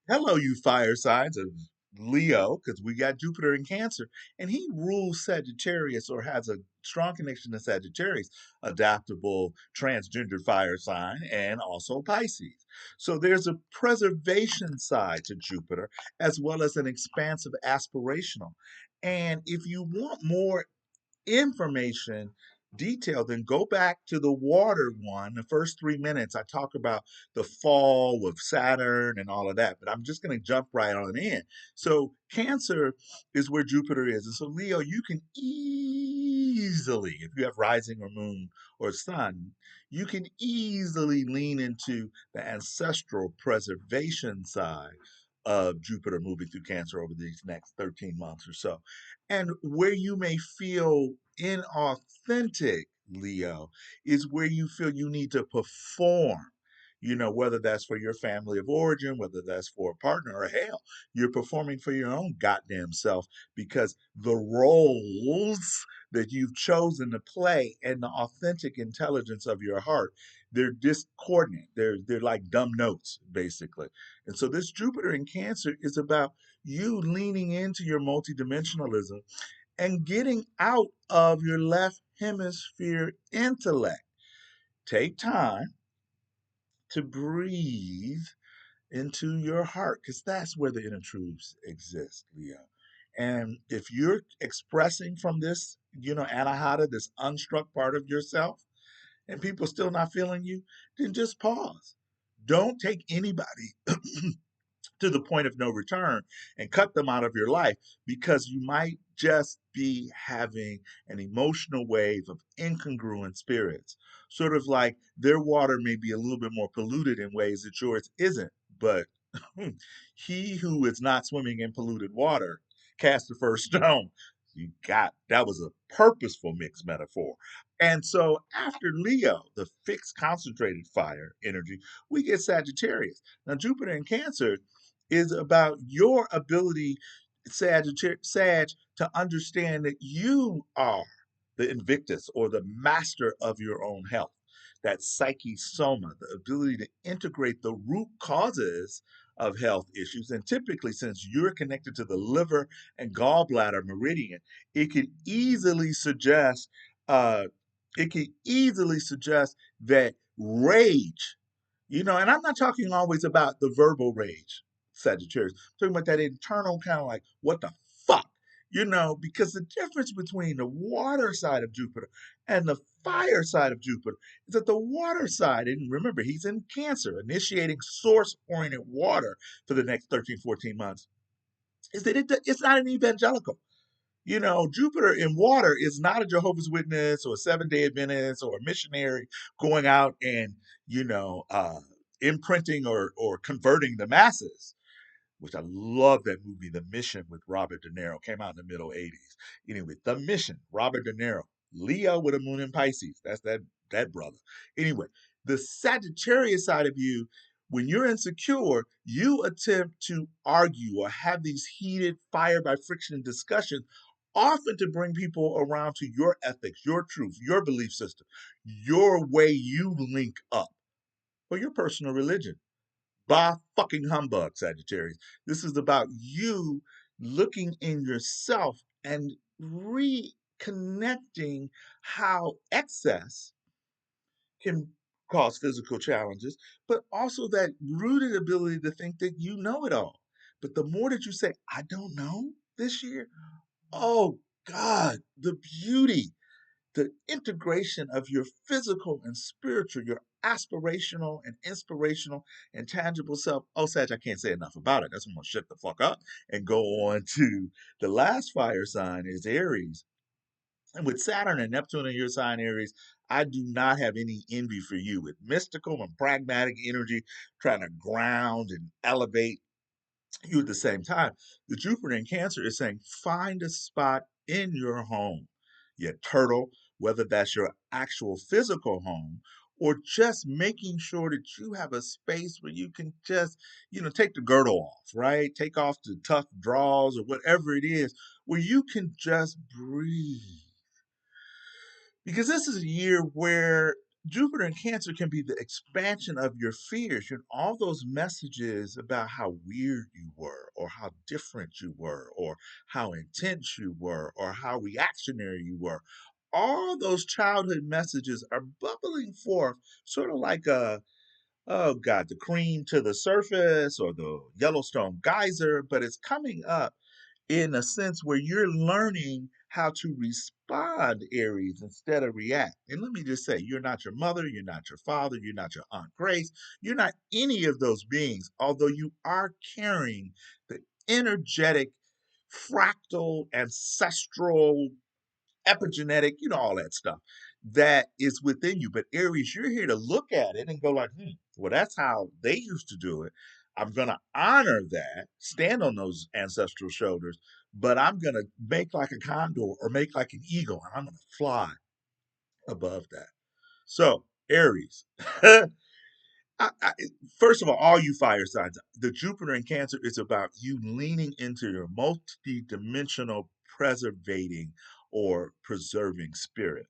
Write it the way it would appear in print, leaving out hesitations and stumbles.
Hello, you fire signs of Leo, because we got Jupiter in Cancer, and he rules Sagittarius or has a strong connection to Sagittarius, adaptable, transgender fire sign, and also Pisces. So there's a preservation side to Jupiter, as well as an expansive aspirational. And if you want more information detailed, then go back to the water one. The first 3 minutes, I talk about the fall with Saturn and all of that, but I'm just going to jump right on in. So, Cancer is where Jupiter is. And so, Leo, you can easily, if you have rising or moon or sun, you can easily lean into the ancestral preservation side of Jupiter moving through Cancer over these next 13 months or so. And where you may feel inauthentic, Leo, is where you feel you need to perform. Whether that's for your family of origin, whether that's for a partner, or hell, you're performing for your own goddamn self because the roles that you've chosen to play and the authentic intelligence of your heart, they're discordant. They're like dumb notes, basically. And so this Jupiter in Cancer is about you leaning into your multidimensionalism and getting out of your left hemisphere intellect. Take time to breathe into your heart because that's where the inner truths exist, Leo. And if you're expressing from this, anahata, this unstruck part of yourself, and people still not feeling you, then just pause. Don't take anybody to the point of no return and cut them out of your life because you might just be having an emotional wave of incongruent spirits. Sort of like their water may be a little bit more polluted in ways that yours isn't, but he who is not swimming in polluted water cast the first stone. You got that was a purposeful mixed metaphor. And so after Leo, the fixed concentrated fire energy, we get Sagittarius. Now Jupiter in Cancer is about your ability, Sag, to understand that you are the invictus or the master of your own health. That psyche soma, the ability to integrate the root causes of health issues. And typically, since you're connected to the liver and gallbladder meridian, it can easily suggest uh, it can easily suggest that rage, and I'm not talking always about the verbal rage, Sagittarius. I'm talking about that internal kind of like, what the fuck? Because the difference between the water side of Jupiter and the fire side of Jupiter is that the water side, and remember, he's in Cancer, initiating source oriented water for the next 13, 14 months, is that it's not an evangelical. Jupiter in water is not a Jehovah's Witness or a Seventh-day Adventist or a missionary going out and, you know, uh, imprinting or converting the masses, which I love that movie, The Mission with Robert De Niro, came out in the middle 80s. Anyway, The Mission, Robert De Niro, Leo with a moon in Pisces. That's that brother. Anyway, the Sagittarius side of you, when you're insecure, you attempt to argue or have these heated fire by friction discussions, often to bring people around to your ethics, your truth, your belief system, your way you link up, or your personal religion. Bah fucking humbug, Sagittarius. This is about you looking in yourself and reconnecting how excess can cause physical challenges, but also that rooted ability to think that you know it all. But the more that you say, I don't know this year, oh God, the beauty, the integration of your physical and spiritual, your aspirational and inspirational and tangible self. Oh, Sag, I can't say enough about it. That's when I'm gonna shut the fuck up and go on to the last fire sign is Aries. And with Saturn and Neptune in your sign, Aries, I do not have any envy for you with mystical and pragmatic energy, trying to ground and elevate you at the same time. The Jupiter in Cancer is saying find a spot in your home, your turtle, whether that's your actual physical home or just making sure that you have a space where you can just, take the girdle off, right? Take off the tough drawers or whatever it is, where you can just breathe. Because this is a year where Jupiter in Cancer can be the expansion of your fears. All those messages about how weird you were, or how different you were, or how intense you were, or how reactionary you were. All those childhood messages are bubbling forth, sort of like oh God, the cream to the surface or the Yellowstone geyser, but it's coming up in a sense where you're learning how to respond, Aries, instead of react. And let me just say, you're not your mother, you're not your father, you're not your Aunt Grace, you're not any of those beings, although you are carrying the energetic, fractal, ancestral, epigenetic, all that stuff that is within you. But Aries, you're here to look at it and go like, well, that's how they used to do it. I'm going to honor that, stand on those ancestral shoulders, but I'm going to make like a condor or make like an eagle, and I'm going to fly above that. So, Aries, I, first of all you fire signs, the Jupiter in Cancer is about you leaning into your multi-dimensional preservating or preserving spirit.